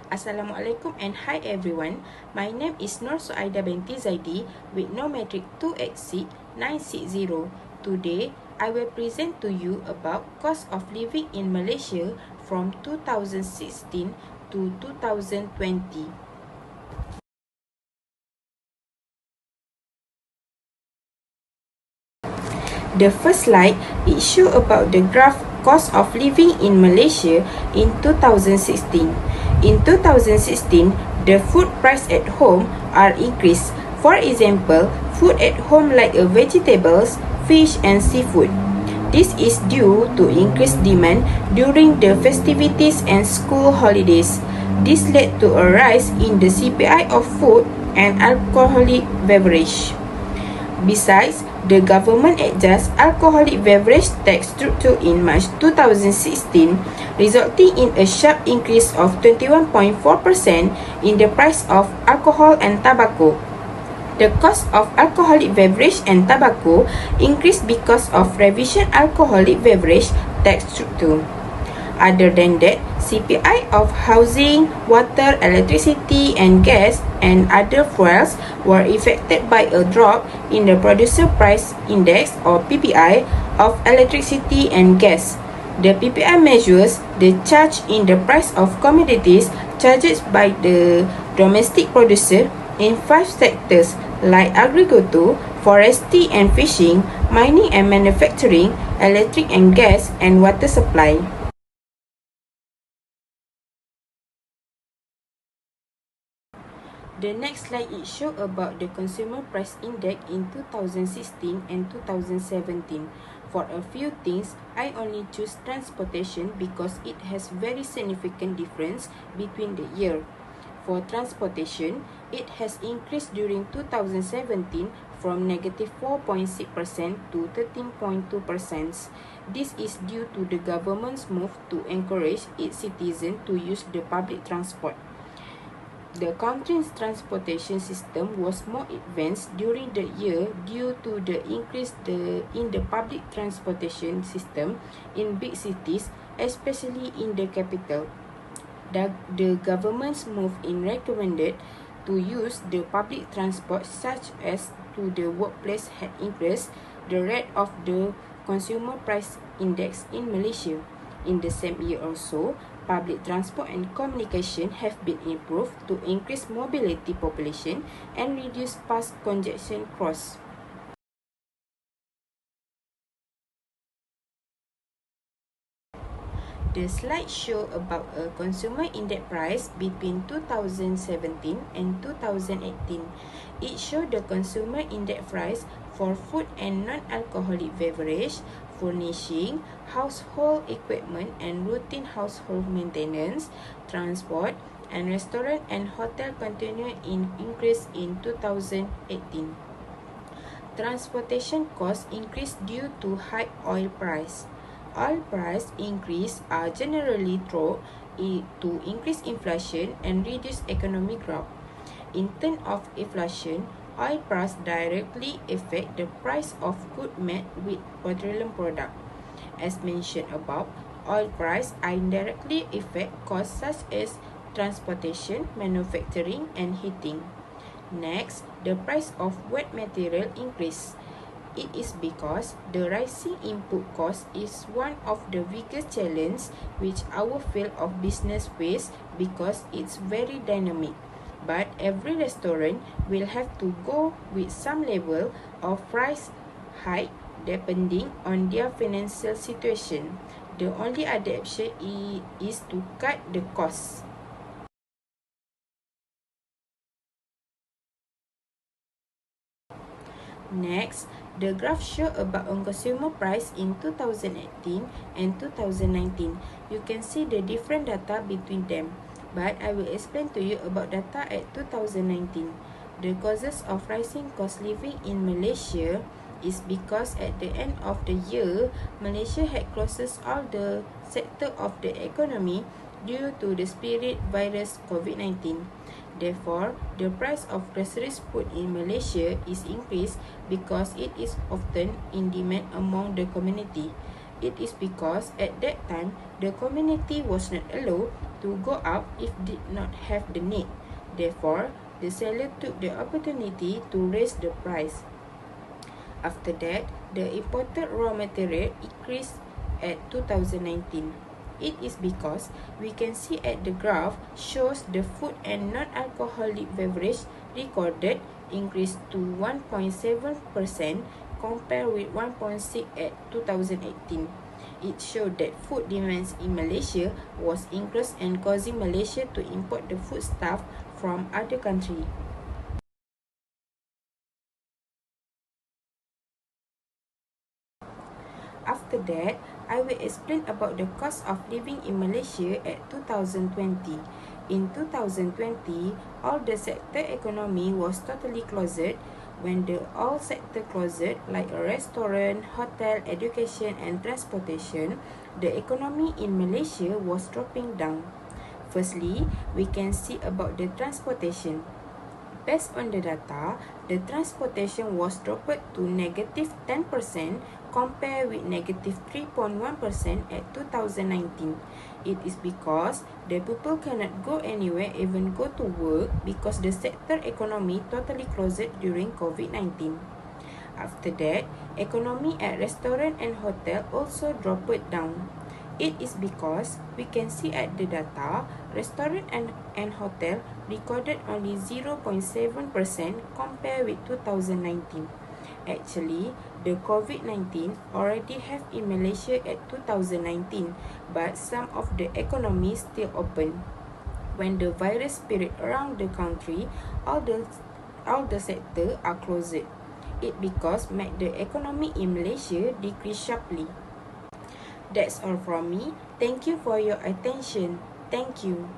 Assalamualaikum and hi everyone. My name is Nur Suaida binti Zaidi with no metric 2 exceed 960. Today, I will present to you about cost of living in Malaysia from 2016 to 2020. The first slide, it shows about the graph cost of living in Malaysia in 2016. In 2016, the food price at home are increased. For example, food at home like vegetables, fish and seafood. This is due to increased demand during the festivities and school holidays. This led to a rise in the CPI of food and alcoholic beverage. Besides, the government adjusts alcoholic beverage tax structure in March 2016, resulting in a sharp increase of 21.4% in the price of alcohol and tobacco. The cost of alcoholic beverage and tobacco increased because of revision alcoholic beverage tax structure. Other than that, CPI of housing, water, electricity and gas and other fuels were affected by a drop in the Producer Price Index or PPI of electricity and gas. The PPI measures the change in the price of commodities charged by the domestic producer in 5 sectors like agriculture, forestry and fishing, mining and manufacturing, electric and gas and water supply. The next slide it shows about the Consumer Price Index in 2016 and 2017. For a few things, I only choose transportation because it has very significant difference between the year. For transportation, it has increased during 2017 from negative 4.6% to 13.2%. This is due to the government's move to encourage its citizens to use the public transport. The country's transportation system was more advanced during the year due to the increase in the public transportation system in big cities, especially in the capital. The government's move in recommended to use the public transport such as to the workplace had increased the rate of the Consumer Price Index in Malaysia. In the same year also, public transport and communication have been improved to increase mobility population and reduce past congestion costs. The slide show about a consumer index price between 2017 and 2018. It shows the consumer index price for food and non-alcoholic beverage, furnishing, household equipment and routine household maintenance, transport, and restaurant and hotel continue in increase in 2018. Transportation costs increased due to high oil price. Oil price increase are generally thought to increase inflation and reduce economic growth. In terms of inflation, oil price directly affect the price of goods made with petroleum product. As mentioned above, oil price indirectly affect costs such as transportation, manufacturing, and heating. Next, the price of wet material increase. It is because the rising input cost is one of the biggest challenges which our field of business face because it's very dynamic. But every restaurant will have to go with some level of price hike depending on their financial situation. The only other option is to cut the costs. Next, the graph shows about consumer price in 2018 and 2019. You can see the different data between them, but I will explain to you about data at 2019. The causes of rising cost living in Malaysia is because at the end of the year, Malaysia had closes all the sector of the economy due to the spirit virus COVID-19. Therefore, the price of groceries food in Malaysia is increased because it is often in demand among the community. It is because at that time, the community was not allowed to go up if did not have the need. Therefore, the seller took the opportunity to raise the price. After that, the imported raw material increased at 2019. It is because we can see at the graph shows the food and non-alcoholic beverage recorded increased to 1.7% compared with 1.6 at 2018. It showed that food demands in Malaysia was increased and causing Malaysia to import the foodstuff from other countries. After that, I will explain about the cost of living in Malaysia at 2020. In 2020, all the sector economy was totally closed. When the all sector closed, like a restaurant, hotel, education and transportation, the economy in Malaysia was dropping down. Firstly, we can see about the transportation. Based on the data, the transportation was dropped to negative 10% compared with negative 3.1% at 2019. It is because the people cannot go anywhere, even go to work, because the sector economy totally closed during COVID-19. After that, economy at restaurant and hotel also dropped down. It is because we can see at the data, restaurant and hotel recorded only 0.7% compared with 2019. Actually, the COVID-19 already have in Malaysia at 2019, but some of the economies still open. When the virus spread around the country, all the sector are closed. It because made the economy in Malaysia decrease sharply. That's all from me. Thank you for your attention. Thank you.